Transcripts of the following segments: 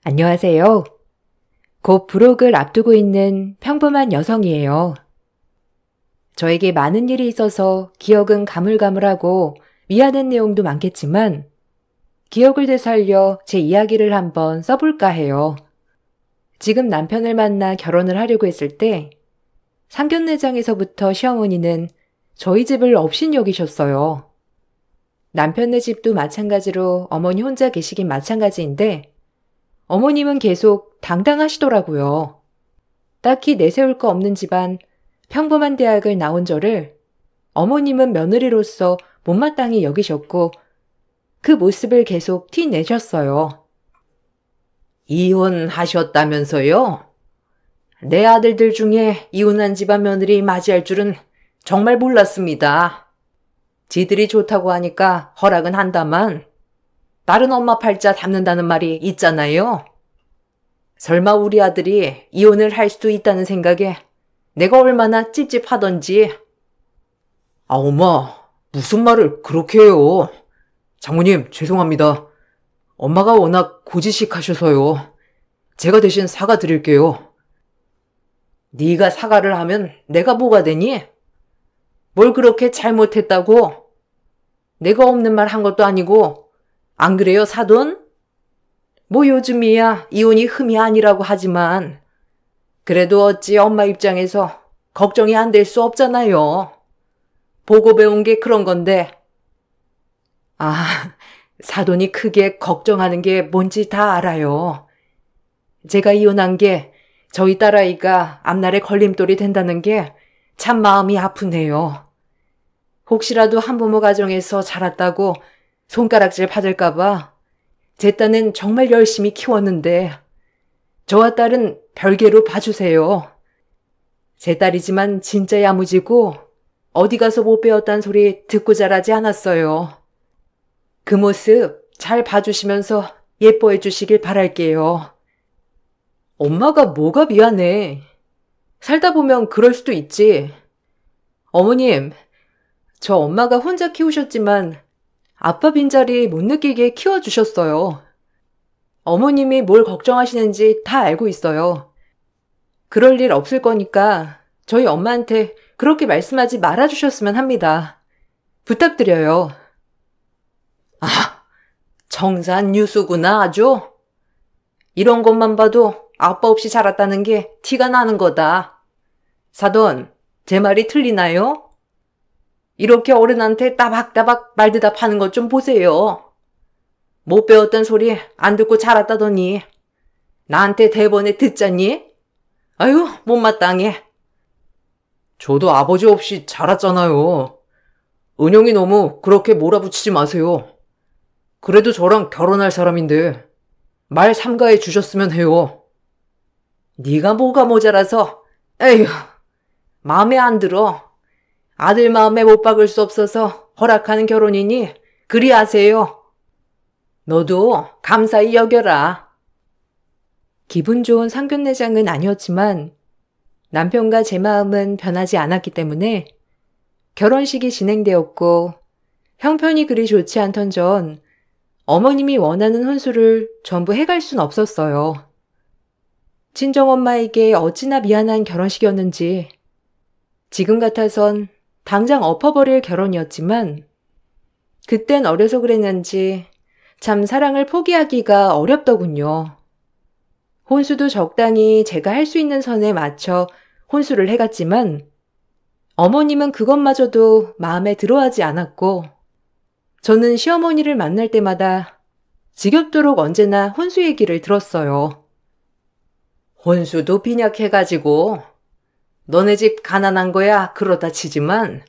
안녕하세요. 곧 부록을 앞두고 있는 평범한 여성이에요. 저에게 많은 일이 있어서 기억은 가물가물하고 미안한 내용도 많겠지만 기억을 되살려 제 이야기를 한번 써볼까 해요. 지금 남편을 만나 결혼을 하려고 했을 때 상견례장에서부터 시어머니는 저희 집을 업신 여기셨어요. 남편네 집도 마찬가지로 어머니 혼자 계시긴 마찬가지인데 어머님은 계속 당당하시더라고요. 딱히 내세울 거 없는 집안, 평범한 대학을 나온 저를 어머님은 며느리로서 못마땅히 여기셨고 그 모습을 계속 티내셨어요. 이혼하셨다면서요? 내 아들들 중에 이혼한 집안 며느리 맞이할 줄은 정말 몰랐습니다. 지들이 좋다고 하니까 허락은 한다만 다른 엄마 팔자 담는다는 말이 있잖아요. 설마 우리 아들이 이혼을 할 수도 있다는 생각에 내가 얼마나 찝찝하던지. 엄마, 무슨 말을 그렇게 해요? 장모님, 죄송합니다. 엄마가 워낙 고지식하셔서요. 제가 대신 사과드릴게요. 네가 사과를 하면 내가 뭐가 되니? 뭘 그렇게 잘못했다고? 내가 없는 말 한 것도 아니고 안 그래요, 사돈? 뭐 요즘이야 이혼이 흠이 아니라고 하지만 그래도 어찌 엄마 입장에서 걱정이 안 될 수 없잖아요. 보고 배운 게 그런 건데. 사돈이 크게 걱정하는 게 뭔지 다 알아요. 제가 이혼한 게 저희 딸아이가 앞날에 걸림돌이 된다는 게 참 마음이 아프네요. 혹시라도 한부모 가정에서 자랐다고 손가락질 받을까봐 제 딴은 정말 열심히 키웠는데 저와 딸은 별개로 봐주세요. 제 딸이지만 진짜 야무지고 어디 가서 못 배웠단 소리 듣고 자라지 않았어요. 그 모습 잘 봐주시면서 예뻐해 주시길 바랄게요. 엄마가 뭐가 미안해. 살다 보면 그럴 수도 있지. 어머님, 저 엄마가 혼자 키우셨지만 아빠 빈자리 못 느끼게 키워주셨어요. 어머님이 뭘 걱정하시는지 다 알고 있어요. 그럴 일 없을 거니까 저희 엄마한테 그렇게 말씀하지 말아주셨으면 합니다. 부탁드려요. 정산 유수구나 아주. 이런 것만 봐도 아빠 없이 자랐다는 게 티가 나는 거다. 사돈, 제 말이 틀리나요? 이렇게 어른한테 따박따박 말대답하는 것 좀 보세요. 못 배웠던 소리 안 듣고 자랐다더니 나한테 대번에 듣자니? 아유, 못마땅해. 저도 아버지 없이 자랐잖아요. 은영이 너무 그렇게 몰아붙이지 마세요. 그래도 저랑 결혼할 사람인데 말 삼가해 주셨으면 해요. 네가 뭐가 모자라서. 에휴, 마음에 안 들어. 아들 마음에 못 박을 수 없어서 허락하는 결혼이니 그리 하세요. 너도 감사히 여겨라. 기분 좋은 상견례장은 아니었지만 남편과 제 마음은 변하지 않았기 때문에 결혼식이 진행되었고 형편이 그리 좋지 않던 전 어머님이 원하는 혼수를 전부 해갈 순 없었어요. 친정엄마에게 어찌나 미안한 결혼식이었는지 지금 같아선 당장 엎어버릴 결혼이었지만 그땐 어려서 그랬는지 참 사랑을 포기하기가 어렵더군요. 혼수도 적당히 제가 할 수 있는 선에 맞춰 혼수를 해갔지만 어머님은 그것마저도 마음에 들어하지 않았고 저는 시어머니를 만날 때마다 지겹도록 언제나 혼수 얘기를 들었어요. 혼수도 빈약해가지고 너네 집 가난한 거야 그러다 치지만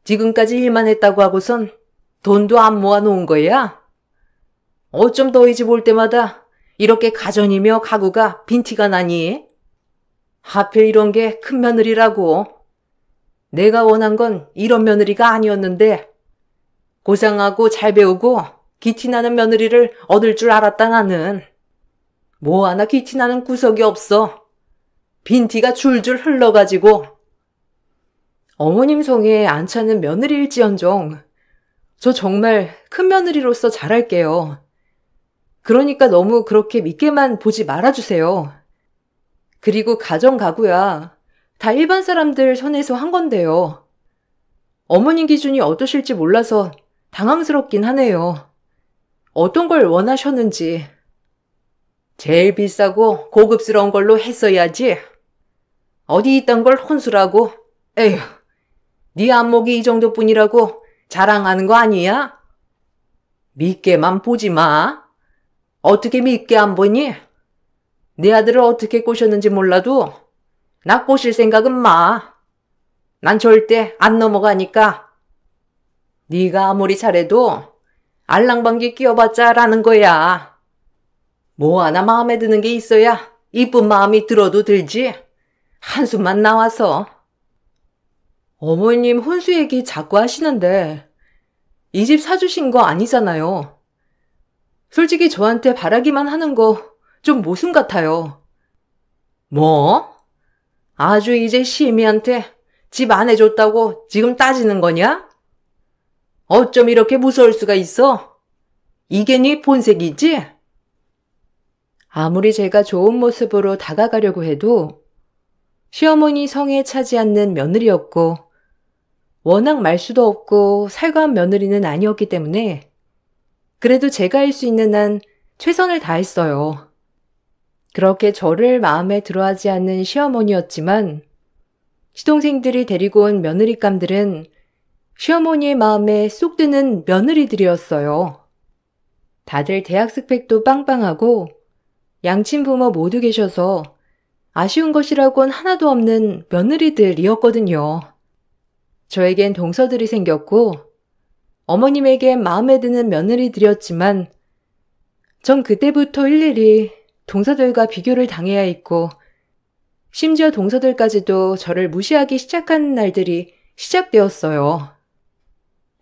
지금까지 일만 했다고 하고선 돈도 안 모아놓은 거야? 어쩜 너희 집 올 때마다 이렇게 가전이며 가구가 빈티가 나니? 하필 이런 게 큰 며느리라고. 내가 원한 건 이런 며느리가 아니었는데 고상하고 잘 배우고 기티나는 며느리를 얻을 줄 알았다 나는. 뭐 하나 기티나는 구석이 없어. 빈티가 줄줄 흘러가지고. 어머님 성에 안 차는 며느리일지언정 저 정말 큰 며느리로서 잘할게요. 그러니까 너무 그렇게 믿게만 보지 말아주세요. 그리고 가정가구야. 다 일반 사람들 선에서 한 건데요. 어머님 기준이 어떠실지 몰라서 당황스럽긴 하네요. 어떤 걸 원하셨는지. 제일 비싸고 고급스러운 걸로 했어야지. 어디 이딴 걸 혼수라고. 에휴, 네 안목이 이 정도뿐이라고 자랑하는 거 아니야? 믿게만 보지 마. 어떻게 믿게 안 보니? 네 아들을 어떻게 꼬셨는지 몰라도 나 꼬실 생각은 마. 난 절대 안 넘어가니까. 네가 아무리 잘해도 알랑방귀 끼워봤자 라는 거야. 뭐 하나 마음에 드는 게 있어야 이쁜 마음이 들어도 들지. 한숨만 나와서. 어머님 혼수 얘기 자꾸 하시는데 이 집 사주신 거 아니잖아요. 솔직히 저한테 바라기만 하는 거 좀 모순 같아요. 뭐? 아주 이제 시애미한테 집 안 해줬다고 지금 따지는 거냐? 어쩜 이렇게 무서울 수가 있어? 이게 네 본색이지? 아무리 제가 좋은 모습으로 다가가려고 해도 시어머니 성에 차지 않는 며느리였고 워낙 말수도 없고 살가운 며느리는 아니었기 때문에 그래도 제가 할 수 있는 한 최선을 다했어요. 그렇게 저를 마음에 들어하지 않는 시어머니였지만 시동생들이 데리고 온 며느리감들은 시어머니의 마음에 쏙 드는 며느리들이었어요. 다들 대학 스펙도 빵빵하고 양친 부모 모두 계셔서 아쉬운 것이라곤 하나도 없는 며느리들이었거든요. 저에겐 동서들이 생겼고 어머님에겐 마음에 드는 며느리들이었지만 전 그때부터 일일이 동서들과 비교를 당해야 했고 심지어 동서들까지도 저를 무시하기 시작한 날들이 시작되었어요.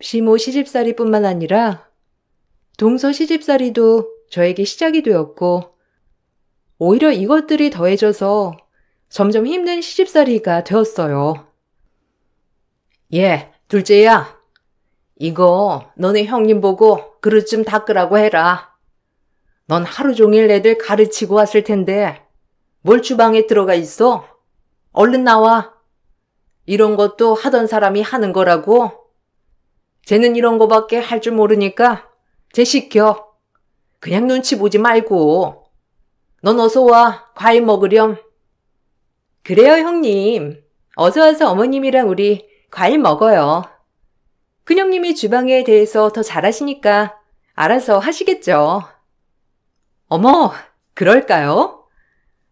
시모 시집살이뿐만 아니라 동서 시집살이도 저에게 시작이 되었고 오히려 이것들이 더해져서 점점 힘든 시집살이가 되었어요. 예, 둘째야. 이거 너네 형님 보고 그릇 좀 닦으라고 해라. 넌 하루 종일 애들 가르치고 왔을 텐데 뭘 주방에 들어가 있어? 얼른 나와. 이런 것도 하던 사람이 하는 거라고. 쟤는 이런 거밖에 할 줄 모르니까 쟤 시켜. 그냥 눈치 보지 말고. 넌 어서 와. 과일 먹으렴. 그래요, 형님. 어서 와서 어머님이랑 우리 과일 먹어요. 큰형님이 주방에 대해서 더 잘하시니까 알아서 하시겠죠. 어머, 그럴까요?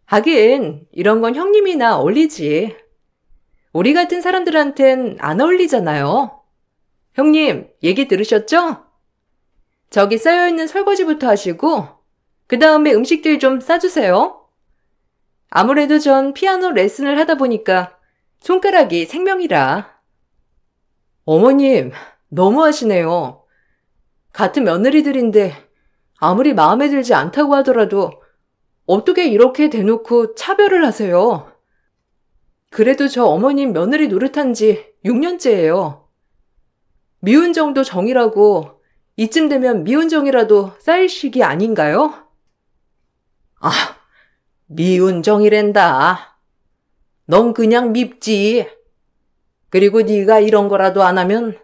하긴 이런 건 형님이나 어울리지. 우리 같은 사람들한텐 안 어울리잖아요. 형님, 얘기 들으셨죠? 저기 쌓여있는 설거지부터 하시고 그 다음에 음식들 좀 싸주세요. 아무래도 전 피아노 레슨을 하다 보니까 손가락이 생명이라. 어머님, 너무하시네요. 같은 며느리들인데 아무리 마음에 들지 않다고 하더라도 어떻게 이렇게 대놓고 차별을 하세요? 그래도 저 어머님 며느리 노릇한 지 6년째예요. 미운 정도 정이라고 이쯤 되면 미운 정이라도 쌓일 시기 아닌가요? 아, 미운 정이란다. 넌 그냥 밉지. 그리고 네가 이런 거라도 안 하면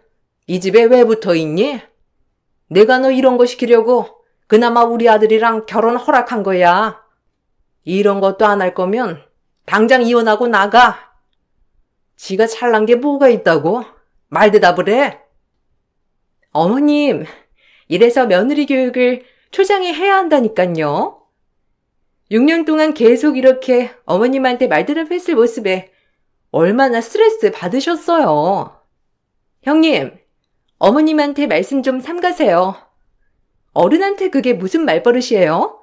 이 집에 왜 붙어 있니? 내가 너 이런 거 시키려고 그나마 우리 아들이랑 결혼 허락한 거야. 이런 것도 안 할 거면 당장 이혼하고 나가. 지가 잘난 게 뭐가 있다고? 말 대답을 해. 어머님, 이래서 며느리 교육을 초장에 해야 한다니깐요. 6년 동안 계속 이렇게 어머님한테 말 대답했을 모습에 얼마나 스트레스 받으셨어요. 형님, 어머님한테 말씀 좀 삼가세요. 어른한테 그게 무슨 말버릇이에요?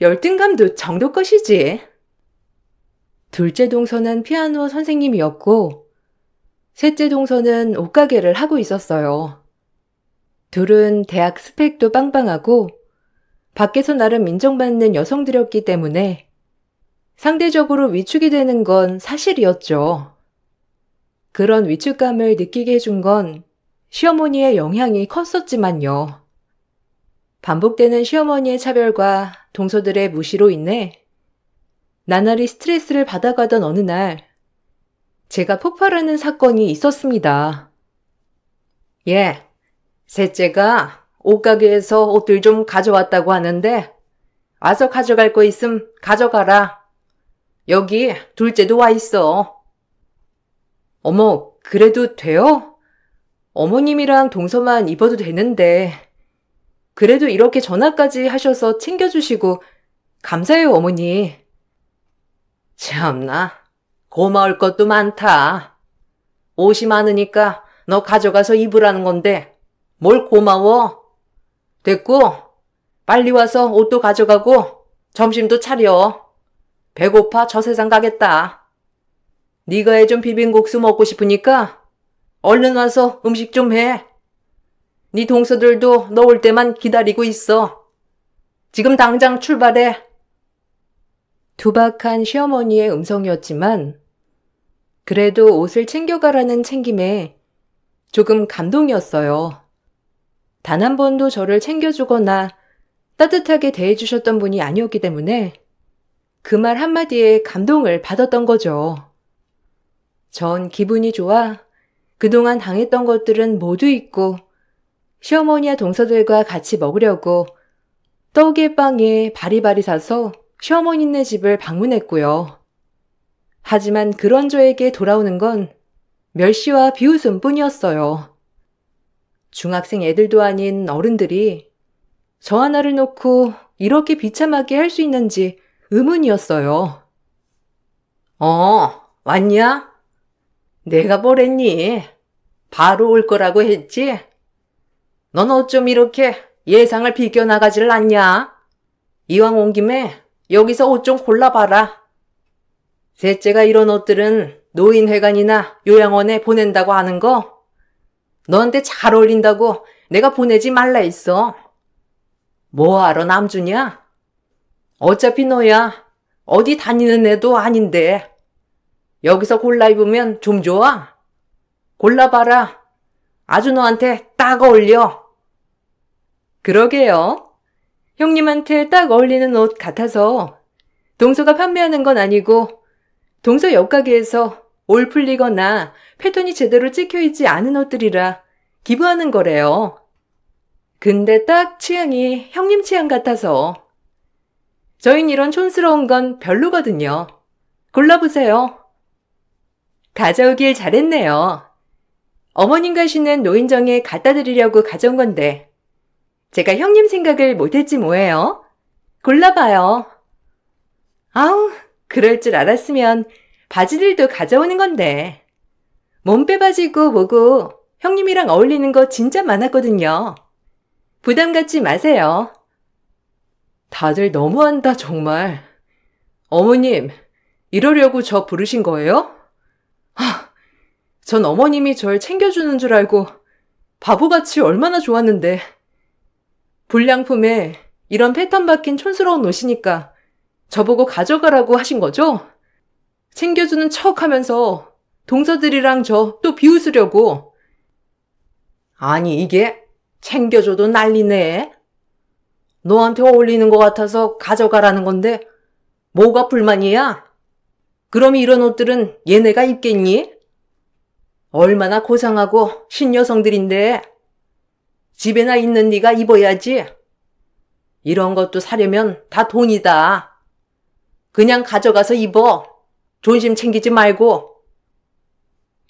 열등감도 정도 것이지. 둘째 동서는 피아노 선생님이었고 셋째 동서는 옷가게를 하고 있었어요. 둘은 대학 스펙도 빵빵하고 밖에서 나름 인정받는 여성들이었기 때문에 상대적으로 위축이 되는 건 사실이었죠. 그런 위축감을 느끼게 해준 건 시어머니의 영향이 컸었지만요. 반복되는 시어머니의 차별과 동서들의 무시로 인해 나날이 스트레스를 받아가던 어느 날 제가 폭발하는 사건이 있었습니다. 예, 셋째가 옷가게에서 옷들 좀 가져왔다고 하는데 와서 가져갈 거 있음 가져가라. 여기 둘째도 와 있어. 어머, 그래도 돼요? 어머님이랑 동서만 입어도 되는데 그래도 이렇게 전화까지 하셔서 챙겨주시고 감사해요, 어머니. 참나, 고마울 것도 많다. 옷이 많으니까 너 가져가서 입으라는 건데 뭘 고마워? 됐고, 빨리 와서 옷도 가져가고 점심도 차려. 배고파 저 세상 가겠다. 네가 해준 비빔국수 먹고 싶으니까 얼른 와서 음식 좀 해. 네 동서들도 너 올 때만 기다리고 있어. 지금 당장 출발해. 투박한 시어머니의 음성이었지만 그래도 옷을 챙겨가라는 챙김에 조금 감동이었어요. 단 한 번도 저를 챙겨주거나 따뜻하게 대해주셨던 분이 아니었기 때문에 그 말 한마디에 감동을 받았던 거죠. 전 기분이 좋아 그동안 당했던 것들은 모두 잊고 시어머니와 동서들과 같이 먹으려고 떡에 빵에 바리바리 사서 시어머니네 집을 방문했고요. 하지만 그런 저에게 돌아오는 건 멸시와 비웃음 뿐이었어요. 중학생 애들도 아닌 어른들이 저 하나를 놓고 이렇게 비참하게 할 수 있는지 의문이었어요. 왔냐? 내가 뭐랬니? 바로 올 거라고 했지? 넌 어쩜 이렇게 예상을 비껴나가질 않냐? 이왕 온 김에 여기서 옷 좀 골라봐라. 셋째가 이런 옷들은 노인회관이나 요양원에 보낸다고 하는 거 너한테 잘 어울린다고 내가 보내지 말라 했어. 뭐하러 남주냐? 어차피 너야 어디 다니는 애도 아닌데 여기서 골라 입으면 좀 좋아? 골라봐라. 아주 너한테 딱 어울려. 그러게요. 형님한테 딱 어울리는 옷 같아서 동서가 판매하는 건 아니고 동서 옆가게에서 올 풀리거나 패턴이 제대로 찍혀있지 않은 옷들이라 기부하는 거래요. 근데 딱 취향이 형님 취향 같아서. 저흰 이런 촌스러운 건 별로거든요. 골라보세요. 가져오길 잘했네요. 어머님 가시는 노인정에 갖다 드리려고 가져온 건데 제가 형님 생각을 못했지 뭐예요. 골라봐요. 아우, 그럴 줄 알았으면 바지들도 가져오는 건데. 몸빼 바지고 뭐고 형님이랑 어울리는 거 진짜 많았거든요. 부담 갖지 마세요. 다들 너무한다 정말. 어머님, 이러려고 저 부르신 거예요? 전 어머님이 절 챙겨주는 줄 알고 바보같이 얼마나 좋았는데. 불량품에 이런 패턴 박힌 촌스러운 옷이니까 저보고 가져가라고 하신 거죠? 챙겨주는 척 하면서 동서들이랑 저 또 비웃으려고. 아니 이게 챙겨줘도 난리네. 너한테 어울리는 것 같아서 가져가라는 건데 뭐가 불만이야? 그럼 이런 옷들은 얘네가 입겠니? 얼마나 고상하고 신여성들인데 집에나 있는 네가 입어야지. 이런 것도 사려면 다 돈이다. 그냥 가져가서 입어. 존심 챙기지 말고.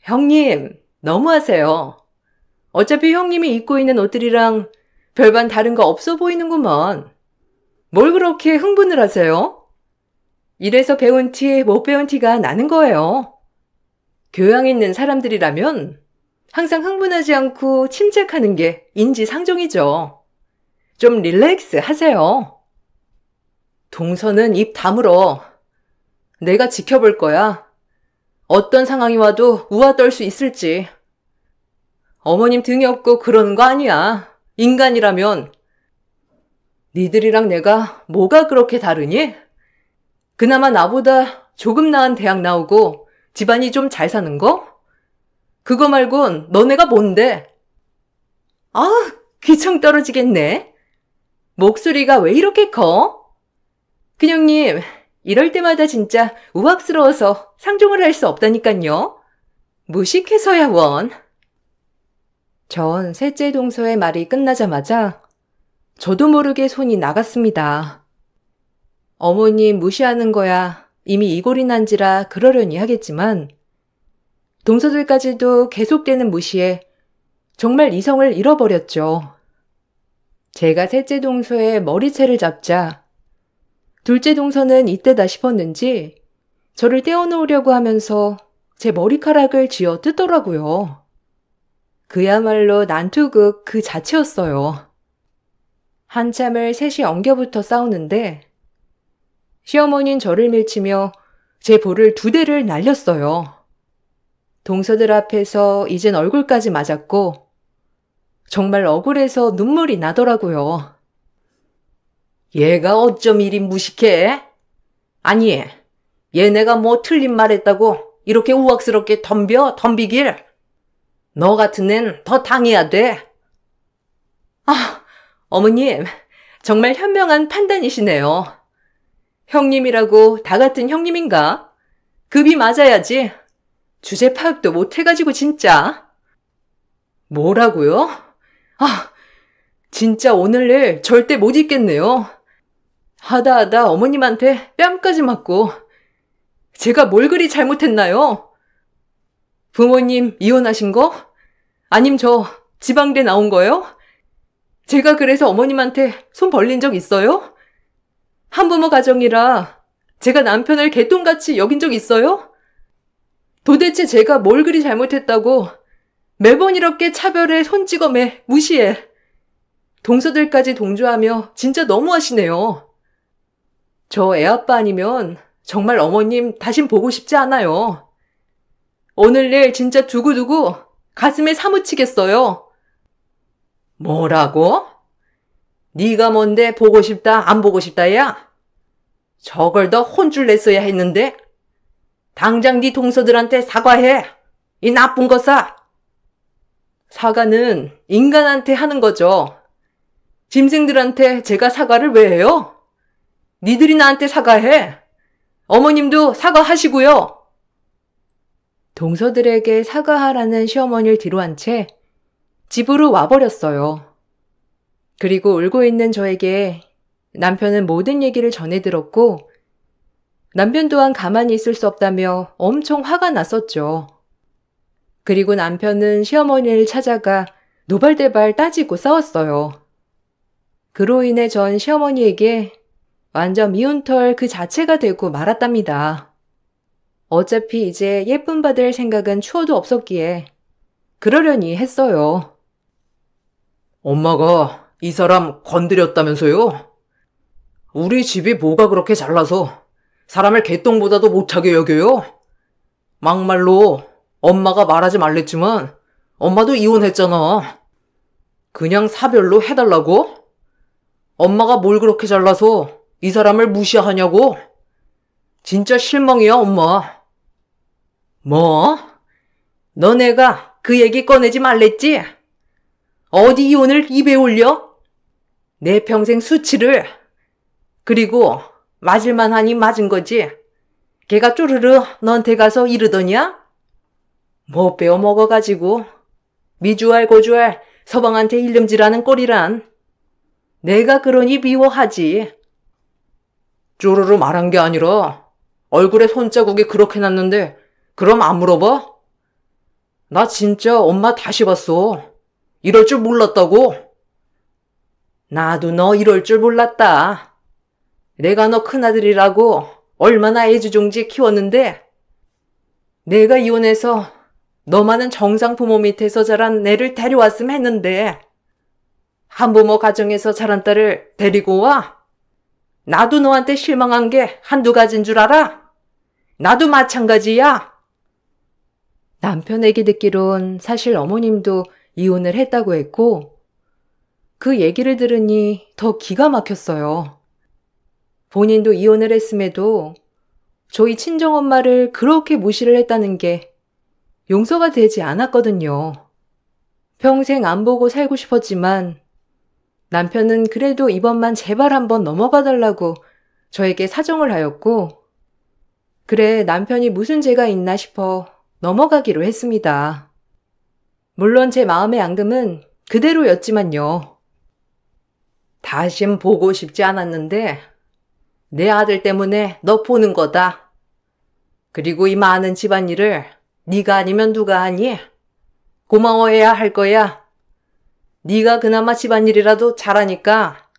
형님, 너무하세요. 어차피 형님이 입고 있는 옷들이랑 별반 다른 거 없어 보이는구먼. 뭘 그렇게 흥분을 하세요? 이래서 배운 티, 못 배운 티가 나는 거예요. 교양 있는 사람들이라면 항상 흥분하지 않고 침착하는 게 인지상정이죠. 좀 릴렉스 하세요. 동서는 입 다물어. 내가 지켜볼 거야. 어떤 상황이 와도 우아 떨 수 있을지. 어머님 등이 없고 그러는 거 아니야. 인간이라면. 니들이랑 내가 뭐가 그렇게 다르니? 그나마 나보다 조금 나은 대학 나오고 집안이 좀 잘 사는 거? 그거 말곤 너네가 뭔데? 아, 귀청 떨어지겠네. 목소리가 왜 이렇게 커? 큰형님, 이럴 때마다 진짜 우악스러워서 상종을 할 수 없다니깐요. 무식해서야 원. 전 셋째 동서의 말이 끝나자마자 저도 모르게 손이 나갔습니다. 어머님 무시하는 거야 이미 이골이 난지라 그러려니 하겠지만 동서들까지도 계속되는 무시에 정말 이성을 잃어버렸죠. 제가 셋째 동서의 머리채를 잡자 둘째 동서는 이때다 싶었는지 저를 떼어놓으려고 하면서 제 머리카락을 쥐어 뜯더라고요. 그야말로 난투극 그 자체였어요. 한참을 셋이 엉겨붙어 싸우는데 시어머니는 저를 밀치며 제 볼을 2대를 날렸어요. 동서들 앞에서 이젠 얼굴까지 맞았고 정말 억울해서 눈물이 나더라고요. 얘가 어쩜 이리 무식해? 아니, 얘네가 뭐 틀린 말 했다고 이렇게 우악스럽게 덤비길? 너 같은 앤 더 당해야 돼. 아, 어머님, 정말 현명한 판단이시네요. 형님이라고 다 같은 형님인가? 급이 맞아야지. 주제 파악도 못해가지고 진짜. 뭐라고요? 아, 진짜 오늘 일 절대 못 잊겠네요. 하다 어머님한테 뺨까지 맞고 제가 뭘 그리 잘못했나요? 부모님 이혼하신 거? 아님 저 지방대 나온 거요? 제가 그래서 어머님한테 손 벌린 적 있어요? 한부모 가정이라 제가 남편을 개똥같이 여긴 적 있어요? 도대체 제가 뭘 그리 잘못했다고 매번 이렇게 차별에 손 찍어매 무시해. 동서들까지 동조하며 진짜 너무하시네요. 저 애아빠 아니면 정말 어머님 다신 보고 싶지 않아요. 오늘 일 진짜 두고두고 가슴에 사무치겠어요. 뭐라고? 네가 뭔데 보고 싶다 안 보고 싶다야? 저걸 더 혼쭐 냈어야 했는데 당장 네 동서들한테 사과해. 이 나쁜 것아. 사과는 인간한테 하는 거죠. 짐승들한테 제가 사과를 왜 해요? 니들이 나한테 사과해. 어머님도 사과하시고요. 동서들에게 사과하라는 시어머니를 뒤로한 채 집으로 와버렸어요. 그리고 울고 있는 저에게 남편은 모든 얘기를 전해 들었고 남편 또한 가만히 있을 수 없다며 엄청 화가 났었죠. 그리고 남편은 시어머니를 찾아가 노발대발 따지고 싸웠어요. 그로 인해 전 시어머니에게 완전 미운털 그 자체가 되고 말았답니다. 어차피 이제 예쁨 받을 생각은 추워도 없었기에 그러려니 했어요. 엄마가 이 사람 건드렸다면서요? 우리 집이 뭐가 그렇게 잘나서 사람을 개똥보다도 못하게 여겨요? 막말로 엄마가 말하지 말랬지만 엄마도 이혼했잖아. 그냥 사별로 해달라고? 엄마가 뭘 그렇게 잘나서 이 사람을 무시하냐고? 진짜 실망이야, 엄마. 뭐? 너네가 그 얘기 꺼내지 말랬지? 어디 이혼을 입에 올려? 내 평생 수치를. 그리고 맞을만 하니 맞은 거지. 걔가 쪼르르 너한테 가서 이르더냐? 뭐 빼어 먹어가지고 미주알 고주알 서방한테 일름질하는 꼴이란. 내가 그러니 미워하지. 쪼르르 말한 게 아니라 얼굴에 손자국이 그렇게 났는데 그럼 안 물어봐? 나 진짜 엄마 다시 봤어. 이럴 줄 몰랐다고. 나도 너 이럴 줄 몰랐다. 내가 너 큰아들이라고 얼마나 애지중지 키웠는데 내가 이혼해서 너만은 정상 부모 밑에서 자란 애를 데려왔음 했는데 한부모 가정에서 자란 딸을 데리고 와? 나도 너한테 실망한 게 한두 가지인 줄 알아? 나도 마찬가지야. 남편에게 듣기론 사실 어머님도 이혼을 했다고 했고 그 얘기를 들으니 더 기가 막혔어요. 본인도 이혼을 했음에도 저희 친정엄마를 그렇게 무시를 했다는 게 용서가 되지 않았거든요. 평생 안 보고 살고 싶었지만 남편은 그래도 이번만 제발 한번 넘어가 달라고 저에게 사정을 하였고, 그래 남편이 무슨 죄가 있나 싶어 넘어가기로 했습니다. 물론 제 마음의 앙금은 그대로였지만요. 다신 보고 싶지 않았는데 내 아들 때문에 너 보는 거다. 그리고 이 많은 집안일을 네가 아니면 누가 하니? 고마워해야 할 거야. 네가 그나마 집안일이라도 잘하니까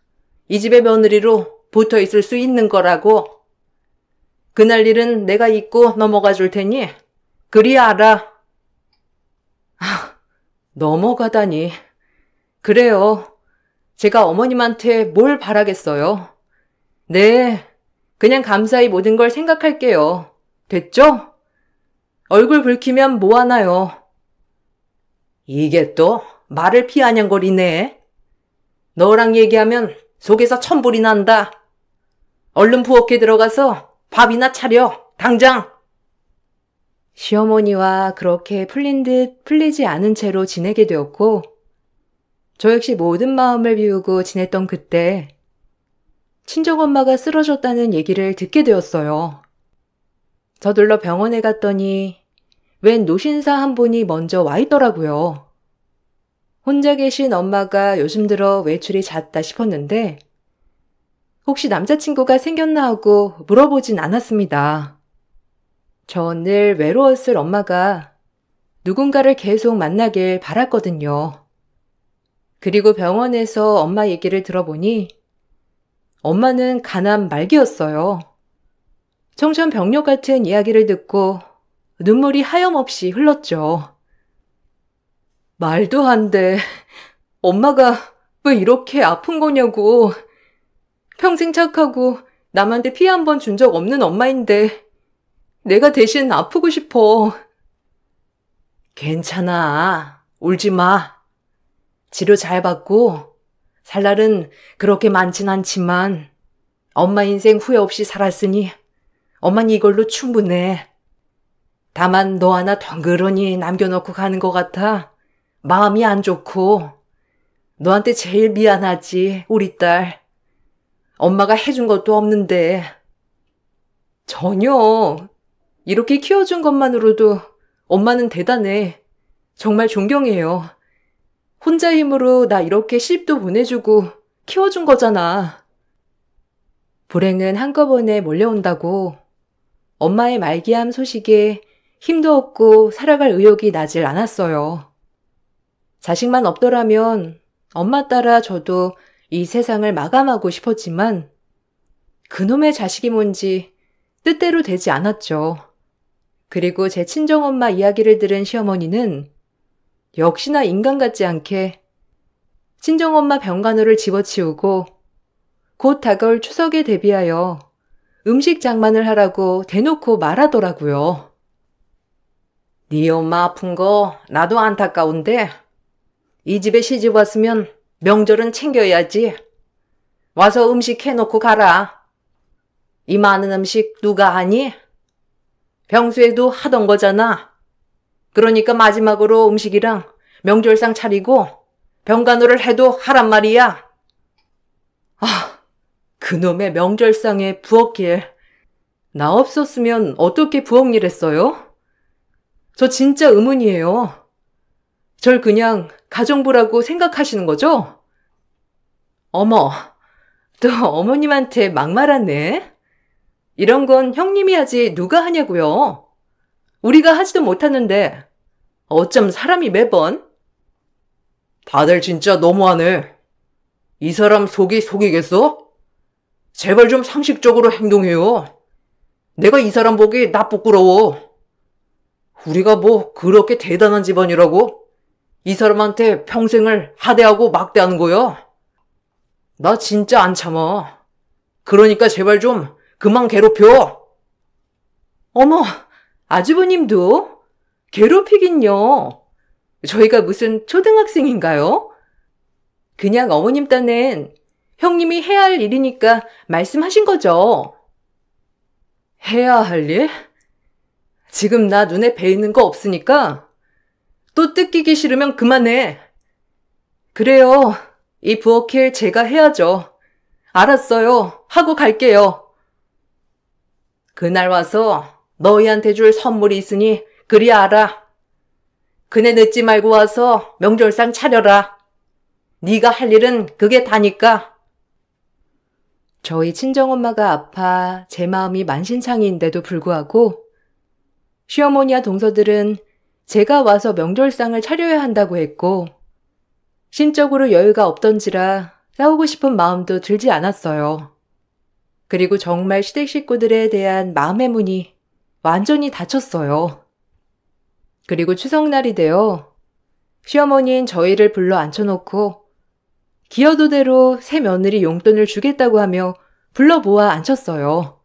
이 집의 며느리로 붙어 있을 수 있는 거라고. 그날 일은 내가 잊고 넘어가 줄 테니 그리 알아. 넘어가다니. 그래요. 제가 어머님한테 뭘 바라겠어요. 네, 그냥 감사히 모든 걸 생각할게요. 됐죠? 얼굴 붉히면 뭐하나요? 이게 또 말을 피아냥거리네. 너랑 얘기하면 속에서 천불이 난다. 얼른 부엌에 들어가서 밥이나 차려, 당장. 시어머니와 그렇게 풀린 듯 풀리지 않은 채로 지내게 되었고, 저 역시 모든 마음을 비우고 지냈던 그때 친정엄마가 쓰러졌다는 얘기를 듣게 되었어요. 저들러 병원에 갔더니 웬 노신사 한 분이 먼저 와 있더라고요. 혼자 계신 엄마가 요즘 들어 외출이 잦다 싶었는데 혹시 남자친구가 생겼나 하고 물어보진 않았습니다. 전 늘 외로웠을 엄마가 누군가를 계속 만나길 바랐거든요. 그리고 병원에서 엄마 얘기를 들어보니 엄마는 간암 말기였어요. 청천벽력 같은 이야기를 듣고 눈물이 하염없이 흘렀죠. 말도 안 돼. 엄마가 왜 이렇게 아픈 거냐고. 평생 착하고 남한테 피해 한 번 준 적 없는 엄마인데 내가 대신 아프고 싶어. 괜찮아. 울지 마. 치료 잘 받고 살 날은 그렇게 많진 않지만 엄마 인생 후회 없이 살았으니 엄마는 이걸로 충분해. 다만 너 하나 덩그러니 남겨놓고 가는 것 같아 마음이 안 좋고 너한테 제일 미안하지 우리 딸. 엄마가 해준 것도 없는데. 전혀. 이렇게 키워준 것만으로도 엄마는 대단해. 정말 존경해요. 혼자 힘으로 나 이렇게 시집도 보내주고 키워준 거잖아. 불행은 한꺼번에 몰려온다고 엄마의 말기암 소식에 힘도 없고 살아갈 의욕이 나질 않았어요. 자식만 없더라면 엄마 따라 저도 이 세상을 마감하고 싶었지만 그놈의 자식이 뭔지 뜻대로 되지 않았죠. 그리고 제 친정엄마 이야기를 들은 시어머니는 역시나 인간 같지 않게 친정엄마 병간호를 집어치우고 곧 다가올 추석에 대비하여 음식 장만을 하라고 대놓고 말하더라고요. 네 엄마 아픈 거 나도 안타까운데 이 집에 시집 왔으면 명절은 챙겨야지. 와서 음식 해놓고 가라. 이 많은 음식 누가 하니? 평소에도 하던 거잖아. 그러니까 마지막으로 음식이랑 명절상 차리고 병간호를 해도 하란 말이야. 그놈의 명절상에 부엌일. 나 없었으면 어떻게 부엌일 했어요? 저 진짜 의문이에요. 절 그냥 가정부라고 생각하시는 거죠? 어머, 또 어머님한테 막말하네. 이런 건 형님이 하지 누가 하냐고요. 우리가 하지도 못하는데 어쩜 사람이 매번. 다들 진짜 너무하네. 이 사람 속이 속이겠어? 제발 좀 상식적으로 행동해요. 내가 이 사람 보기 나 부끄러워. 우리가 뭐 그렇게 대단한 집안이라고 이 사람한테 평생을 하대하고 막대하는 거야? 나 진짜 안 참아. 그러니까 제발 좀 그만 괴롭혀. 어머, 아주버님도 괴롭히긴요. 저희가 무슨 초등학생인가요? 그냥 어머님 딴엔 형님이 해야 할 일이니까 말씀하신 거죠. 해야 할 일? 지금 나 눈에 뵈이는 거 없으니까 또 뜯기기 싫으면 그만해. 그래요. 이 부엌일 제가 해야죠. 알았어요. 하고 갈게요. 그날 와서 너희한테 줄 선물이 있으니 그리 알아. 그네 늦지 말고 와서 명절상 차려라. 네가 할 일은 그게 다니까. 저희 친정엄마가 아파 제 마음이 만신창이인데도 불구하고 시어머니와 동서들은 제가 와서 명절상을 차려야 한다고 했고 심적으로 여유가 없던지라 싸우고 싶은 마음도 들지 않았어요. 그리고 정말 시댁 식구들에 대한 마음의 문이 완전히 닫혔어요. 그리고 추석날이 되어 시어머니는 저희를 불러 앉혀놓고 기여도대로 새 며느리 용돈을 주겠다고 하며 불러 모아 앉혔어요.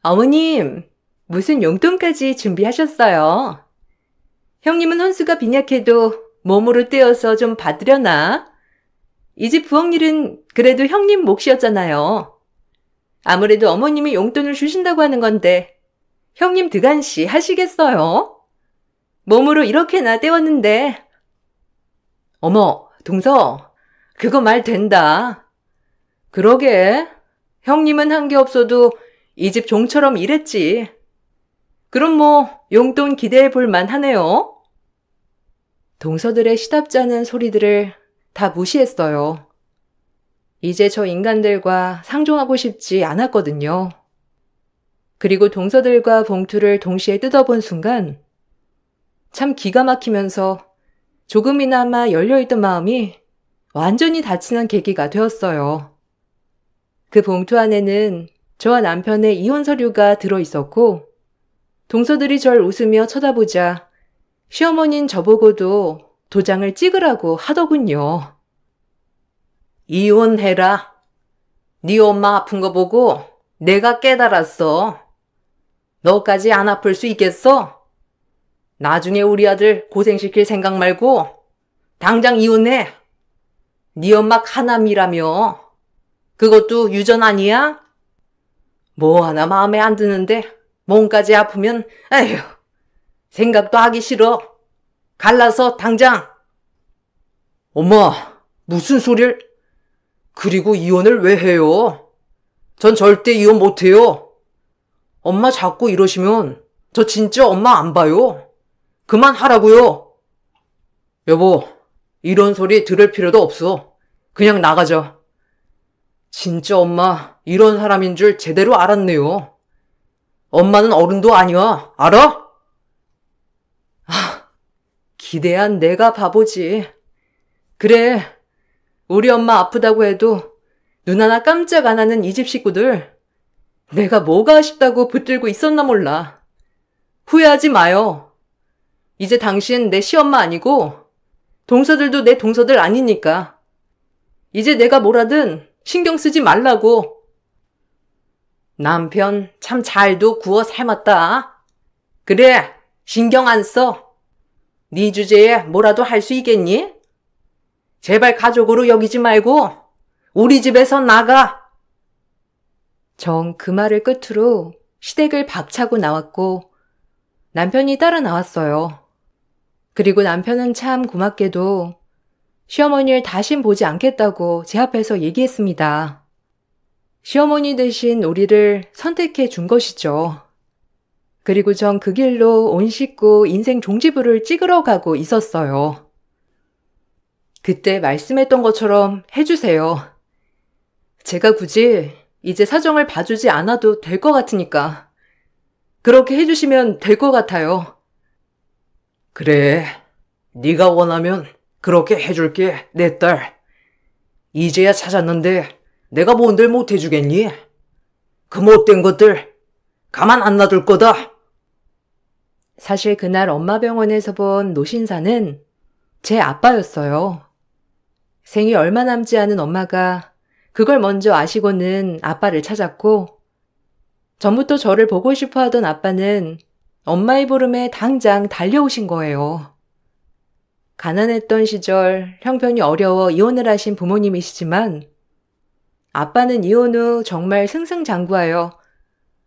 어머님, 무슨 용돈까지 준비하셨어요? 형님은 혼수가 빈약해도 몸으로 떼어서 좀 받으려나? 이 집 부엌일은 그래도 형님 몫이었잖아요. 아무래도 어머님이 용돈을 주신다고 하는 건데 형님 드간시 하시겠어요? 몸으로 이렇게나 떼었는데. 어머, 동서, 그거 말 된다. 그러게, 형님은 한 게 없어도 이 집 종처럼 일했지. 그럼 뭐 용돈 기대해 볼 만하네요. 동서들의 시답잖은 소리들을 다 무시했어요. 이제 저 인간들과 상종하고 싶지 않았거든요. 그리고 동서들과 봉투를 동시에 뜯어본 순간 참 기가 막히면서 조금이나마 열려있던 마음이 완전히 닫히는 계기가 되었어요. 그 봉투 안에는 저와 남편의 이혼 서류가 들어있었고 동서들이 절 웃으며 쳐다보자 시어머니는 저보고도 도장을 찍으라고 하더군요. 이혼해라. 네 엄마 아픈 거 보고 내가 깨달았어. 너까지 안 아플 수 있겠어? 나중에 우리 아들 고생시킬 생각 말고 당장 이혼해. 네 엄마 카남이라며. 그것도 유전 아니야? 뭐 하나 마음에 안 드는데 몸까지 아프면 에휴, 생각도 하기 싫어. 갈라서 당장. 엄마, 무슨 소리를? 그리고 이혼을 왜 해요? 전 절대 이혼 못해요. 엄마 자꾸 이러시면 저 진짜 엄마 안 봐요. 그만하라고요. 여보, 이런 소리 들을 필요도 없어. 그냥 나가자. 진짜 엄마 이런 사람인 줄 제대로 알았네요. 엄마는 어른도 아니야. 알아? 기대한 내가 바보지. 그래, 우리 엄마 아프다고 해도 눈 하나 깜짝 안 하는 이 집 식구들 내가 뭐가 아쉽다고 붙들고 있었나 몰라. 후회하지 마요. 이제 당신 내 시엄마 아니고 동서들도 내 동서들 아니니까. 이제 내가 뭐라든 신경 쓰지 말라고. 남편 참 잘도 구워 삶았다. 그래, 신경 안 써. 네 주제에 뭐라도 할 수 있겠니? 제발 가족으로 여기지 말고 우리 집에서 나가. 정 그 말을 끝으로 시댁을 박차고 나왔고 남편이 따라 나왔어요. 그리고 남편은 참 고맙게도 시어머니를 다신 보지 않겠다고 제 앞에서 얘기했습니다. 시어머니 대신 우리를 선택해 준 것이죠. 그리고 전 그 길로 온 식구 인생 종지부를 찍으러 가고 있었어요. 그때 말씀했던 것처럼 해주세요. 제가 굳이 이제 사정을 봐주지 않아도 될 것 같으니까. 그렇게 해주시면 될 것 같아요. 그래, 네가 원하면 그렇게 해줄게, 내 딸. 이제야 찾았는데 내가 뭔들 못해주겠니? 그 못된 것들 가만 안 놔둘 거다. 사실 그날 엄마 병원에서 본 노신사는 제 아빠였어요. 생이 얼마 남지 않은 엄마가 그걸 먼저 아시고는 아빠를 찾았고 전부터 저를 보고 싶어 하던 아빠는 엄마의 부름에 당장 달려오신 거예요. 가난했던 시절 형편이 어려워 이혼을 하신 부모님이시지만 아빠는 이혼 후 정말 승승장구하여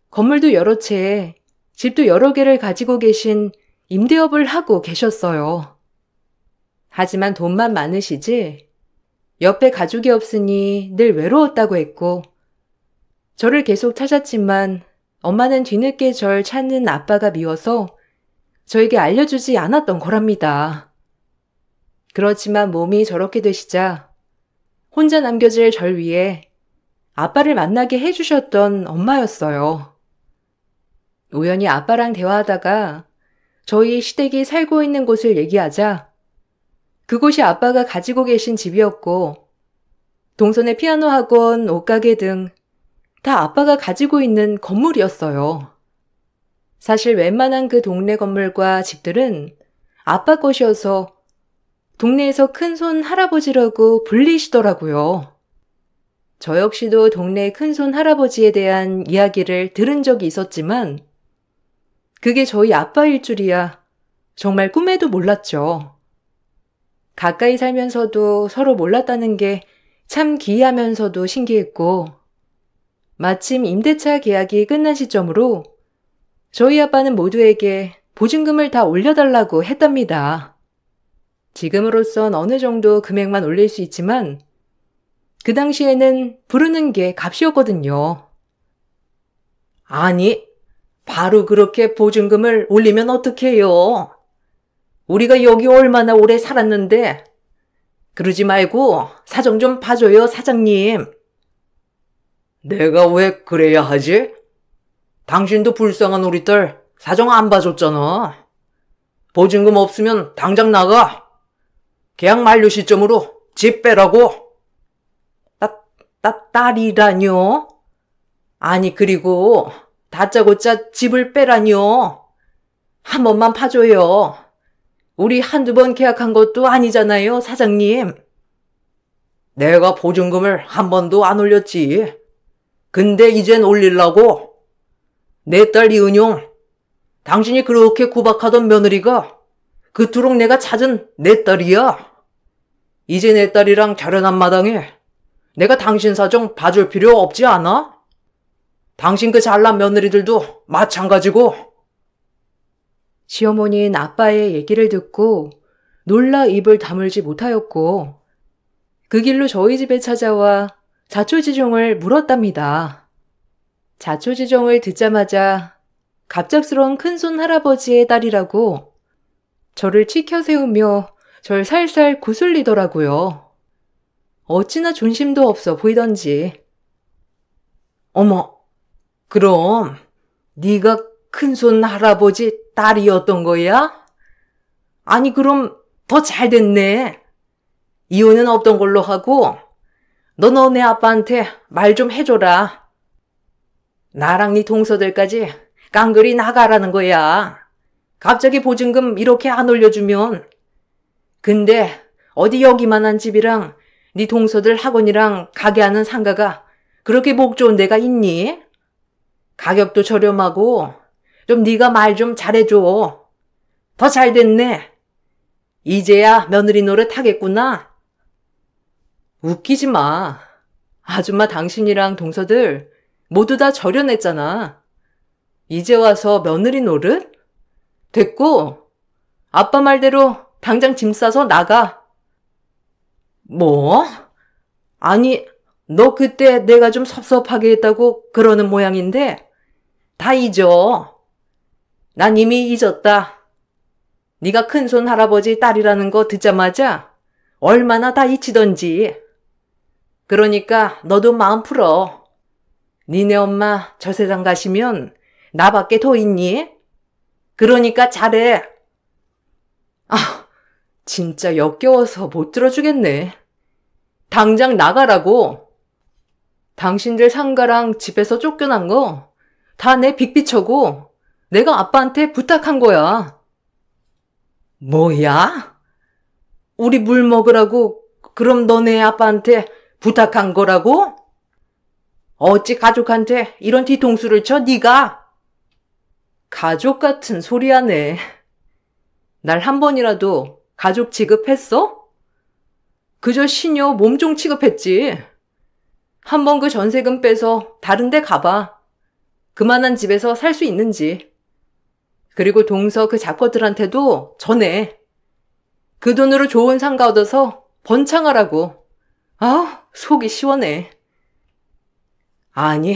건물도 여러 채, 집도 여러 개를 가지고 계신 임대업을 하고 계셨어요. 하지만 돈만 많으시지 옆에 가족이 없으니 늘 외로웠다고 했고, 저를 계속 찾았지만 엄마는 뒤늦게 절 찾는 아빠가 미워서 저에게 알려주지 않았던 거랍니다. 그렇지만 몸이 저렇게 되시자 혼자 남겨질 절 위해 아빠를 만나게 해주셨던 엄마였어요. 우연히 아빠랑 대화하다가 저희 시댁이 살고 있는 곳을 얘기하자 그곳이 아빠가 가지고 계신 집이었고 동선의 피아노 학원, 옷가게 등 다 아빠가 가지고 있는 건물이었어요. 사실 웬만한 그 동네 건물과 집들은 아빠 것이어서 동네에서 큰손 할아버지라고 불리시더라고요. 저 역시도 동네 큰손 할아버지에 대한 이야기를 들은 적이 있었지만 그게 저희 아빠일 줄이야 정말 꿈에도 몰랐죠. 가까이 살면서도 서로 몰랐다는 게 참 기이하면서도 신기했고 마침 임대차 계약이 끝난 시점으로 저희 아빠는 모두에게 보증금을 다 올려달라고 했답니다. 지금으로선 어느 정도 금액만 올릴 수 있지만 그 당시에는 부르는 게 값이었거든요. 아니, 바로 그렇게 보증금을 올리면 어떡해요? 우리가 여기 얼마나 오래 살았는데 그러지 말고 사정 좀 봐줘요, 사장님. 내가 왜 그래야 하지? 당신도 불쌍한 우리 딸 사정 안 봐줬잖아. 보증금 없으면 당장 나가. 계약 만료 시점으로 집 빼라고. 딸이라뇨? 아니 그리고 다짜고짜 집을 빼라뇨. 한 번만 봐줘요. 우리 한두 번 계약한 것도 아니잖아요, 사장님. 내가 보증금을 한 번도 안 올렸지. 근데 이젠 올리려고. 내 딸 이은용, 당신이 그렇게 구박하던 며느리가 그토록 내가 찾은 내 딸이야. 이제 내 딸이랑 결혼한 마당에 내가 당신 사정 봐줄 필요 없지 않아? 당신 그 잘난 며느리들도 마찬가지고. 시어머니는 아빠의 얘기를 듣고 놀라 입을 다물지 못하였고 그 길로 저희 집에 찾아와 자초지종을 물었답니다. 자초지종을 듣자마자 갑작스러운 큰손 할아버지의 딸이라고 저를 치켜 세우며 절 살살 구슬리더라고요. 어찌나 존심도 없어 보이던지. 어머, 그럼 네가 큰손 할아버지 딸이었던 거야? 아니 그럼 더 잘됐네. 이혼은 없던 걸로 하고 너 너네 아빠한테 말 좀 해줘라. 나랑 네 동서들까지 깡그리 나가라는 거야. 갑자기 보증금 이렇게 안 올려주면. 근데 어디 여기만한 집이랑 네 동서들 학원이랑 가게 하는 상가가 그렇게 목 좋은 데가 있니? 가격도 저렴하고 좀 네가 말 좀 잘해줘. 더 잘됐네. 이제야 며느리 노릇 하겠구나. 웃기지 마. 아줌마 당신이랑 동서들 모두 다 절연했잖아. 이제 와서 며느리 노릇? 됐고 아빠 말대로 당장 짐 싸서 나가. 뭐? 아니 너 그때 내가 좀 섭섭하게 했다고 그러는 모양인데 다 잊어. 난 이미 잊었다. 네가 큰손 할아버지 딸이라는 거 듣자마자 얼마나 다 잊히던지. 그러니까 너도 마음 풀어. 니네 엄마 저 세상 가시면 나밖에 더 있니? 그러니까 잘해. 아, 진짜 역겨워서 못 들어주겠네. 당장 나가라고. 당신들 상가랑 집에서 쫓겨난 거 다 내 빅비처고 내가 아빠한테 부탁한 거야. 뭐야? 우리 물 먹으라고 그럼 너네 아빠한테 부탁한 거라고? 어찌 가족한테 이런 뒤통수를 쳐 네가? 가족 같은 소리 하네. 날 한 번이라도 가족 취급했어? 그저 시녀 몸종 취급했지. 한 번 그 전세금 빼서 다른 데 가봐. 그만한 집에서 살 수 있는지. 그리고 동서 그 작것들한테도 전해. 그 돈으로 좋은 상가 얻어서 번창하라고. 아, 속이 시원해. 아니,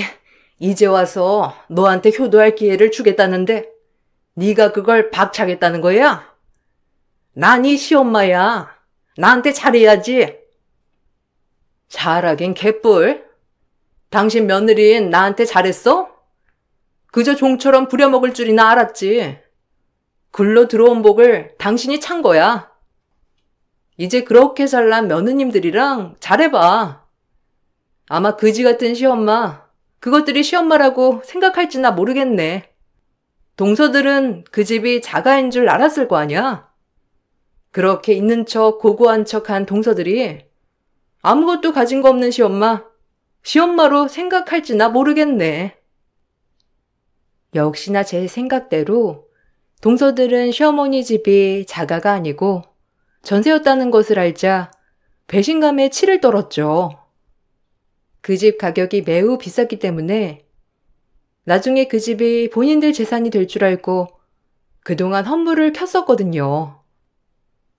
이제 와서 너한테 효도할 기회를 주겠다는데 네가 그걸 박차겠다는 거야? 난 이 시엄마야. 나한테 잘해야지. 잘하긴 개뿔. 당신 며느리는 나한테 잘했어? 그저 종처럼 부려먹을 줄이나 알았지. 굴러 들어온 복을 당신이 찬 거야. 이제 그렇게 잘난 며느님들이랑 잘해봐. 아마 그지 같은 시엄마, 그것들이 시엄마라고 생각할지나 모르겠네. 동서들은 그 집이 자가인 줄 알았을 거 아니야? 그렇게 있는 척 고고한 척한 동서들이 아무것도 가진 거 없는 시엄마로 생각할지나 모르겠네. 역시나 제 생각대로 동서들은 시어머니 집이 자가가 아니고 전세였다는 것을 알자 배신감에 치를 떨었죠. 그 집 가격이 매우 비쌌기 때문에 나중에 그 집이 본인들 재산이 될 줄 알고 그동안 헌물을 켰었거든요.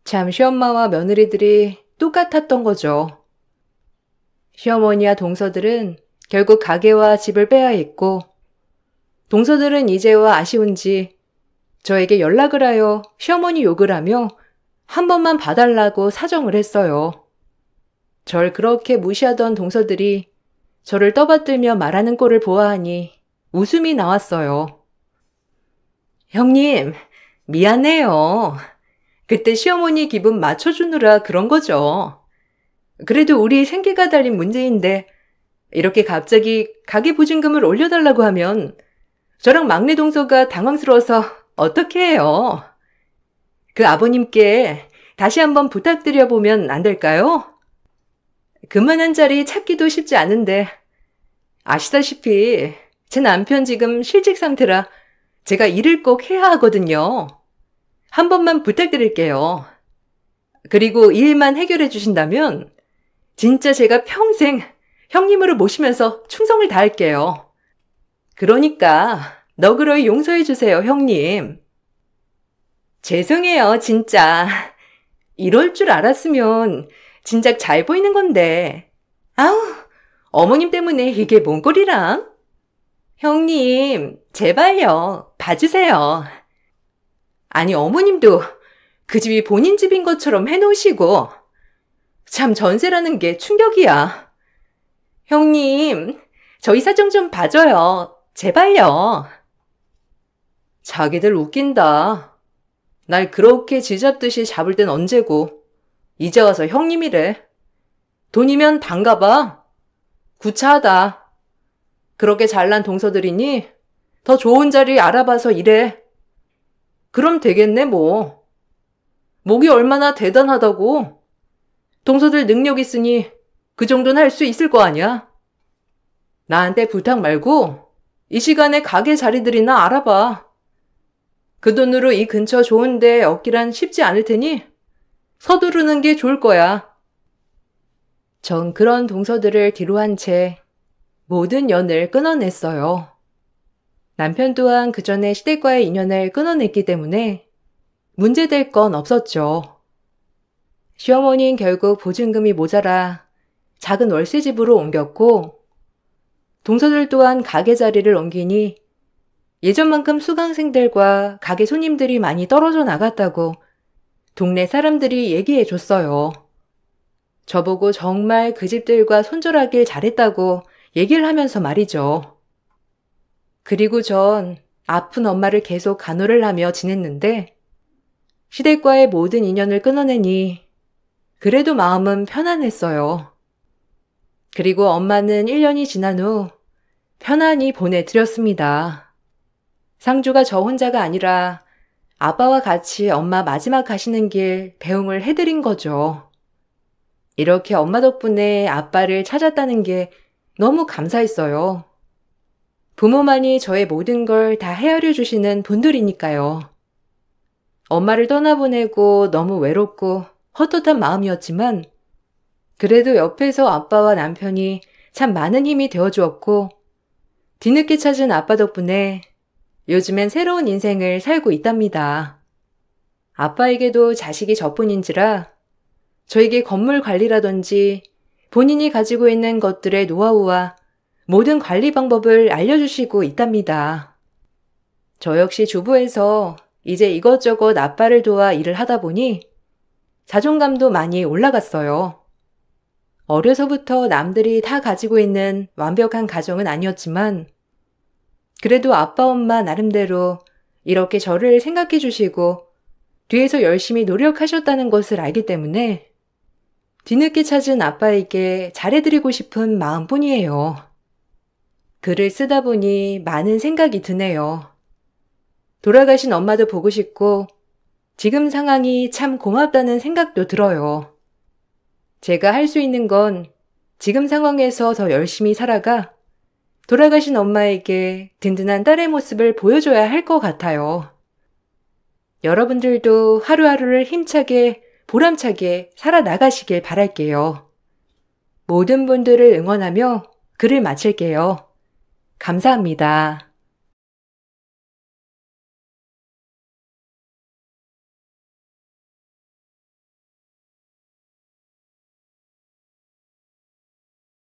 참 시엄마와 며느리들이 똑같았던 거죠. 시어머니와 동서들은 결국 가게와 집을 빼야 했고 동서들은 이제와 아쉬운지 저에게 연락을 하여 시어머니 욕을 하며 한 번만 봐달라고 사정을 했어요. 절 그렇게 무시하던 동서들이 저를 떠받들며 말하는 꼴을 보아하니 웃음이 나왔어요. 형님, 미안해요. 그때 시어머니 기분 맞춰주느라 그런 거죠. 그래도 우리 생계가 달린 문제인데 이렇게 갑자기 가게 보증금을 올려달라고 하면 저랑 막내 동서가 당황스러워서 어떻게 해요? 그 아버님께 다시 한번 부탁드려보면 안 될까요? 그만한 자리 찾기도 쉽지 않은데 아시다시피 제 남편 지금 실직 상태라 제가 일을 꼭 해야 하거든요. 한 번만 부탁드릴게요. 그리고 이 일만 해결해 주신다면 진짜 제가 평생 형님으로 모시면서 충성을 다할게요. 그러니까 너그러이 용서해 주세요, 형님. 죄송해요, 진짜. 이럴 줄 알았으면 진작 잘 보이는 건데. 아우, 어머님 때문에 이게 뭔 꼴이람? 형님, 제발요. 봐주세요. 아니, 어머님도 그 집이 본인 집인 것처럼 해놓으시고 참 전세라는 게 충격이야. 형님, 저희 사정 좀 봐줘요. 제발요. 자기들 웃긴다. 날 그렇게 쥐잡듯이 잡을 땐 언제고 이제 와서 형님이래. 돈이면 단가봐. 구차하다. 그렇게 잘난 동서들이니 더 좋은 자리 알아봐서 일해. 그럼 되겠네 뭐. 목이 얼마나 대단하다고. 동서들 능력 있으니 그 정도는 할 수 있을 거 아니야. 나한테 부탁 말고 이 시간에 가게 자리들이나 알아봐. 그 돈으로 이 근처 좋은 데 얻기란 쉽지 않을 테니 서두르는 게 좋을 거야. 전 그런 동서들을 뒤로한 채 모든 연을 끊어냈어요. 남편 또한 그 전에 시댁과의 인연을 끊어냈기 때문에 문제될 건 없었죠. 시어머니는 결국 보증금이 모자라 작은 월세집으로 옮겼고 동서들 또한 가게 자리를 옮기니 예전만큼 수강생들과 가게 손님들이 많이 떨어져 나갔다고 동네 사람들이 얘기해 줬어요. 저보고 정말 그 집들과 손절하길 잘했다고 얘기를 하면서 말이죠. 그리고 전 아픈 엄마를 계속 간호를 하며 지냈는데 시댁과의 모든 인연을 끊어내니 그래도 마음은 편안했어요. 그리고 엄마는 1년이 지난 후 편안히 보내드렸습니다. 상주가 저 혼자가 아니라 아빠와 같이 엄마 마지막 가시는 길 배웅을 해드린 거죠. 이렇게 엄마 덕분에 아빠를 찾았다는 게 너무 감사했어요. 부모만이 저의 모든 걸 다 헤아려 주시는 분들이니까요. 엄마를 떠나보내고 너무 외롭고 헛헛한 마음이었지만 그래도 옆에서 아빠와 남편이 참 많은 힘이 되어주었고 뒤늦게 찾은 아빠 덕분에 요즘엔 새로운 인생을 살고 있답니다. 아빠에게도 자식이 저뿐인지라 저에게 건물 관리라든지 본인이 가지고 있는 것들의 노하우와 모든 관리 방법을 알려주시고 있답니다. 저 역시 주부에서 이제 이것저것 아빠를 도와 일을 하다 보니 자존감도 많이 올라갔어요. 어려서부터 남들이 다 가지고 있는 완벽한 가정은 아니었지만 그래도 아빠 엄마 나름대로 이렇게 저를 생각해 주시고 뒤에서 열심히 노력하셨다는 것을 알기 때문에 뒤늦게 찾은 아빠에게 잘해드리고 싶은 마음뿐이에요. 글을 쓰다 보니 많은 생각이 드네요. 돌아가신 엄마도 보고 싶고 지금 상황이 참 고맙다는 생각도 들어요. 제가 할 수 있는 건 지금 상황에서 더 열심히 살아가 돌아가신 엄마에게 든든한 딸의 모습을 보여줘야 할 것 같아요. 여러분들도 하루하루를 힘차게 보람차게 살아나가시길 바랄게요. 모든 분들을 응원하며 글을 마칠게요. 감사합니다.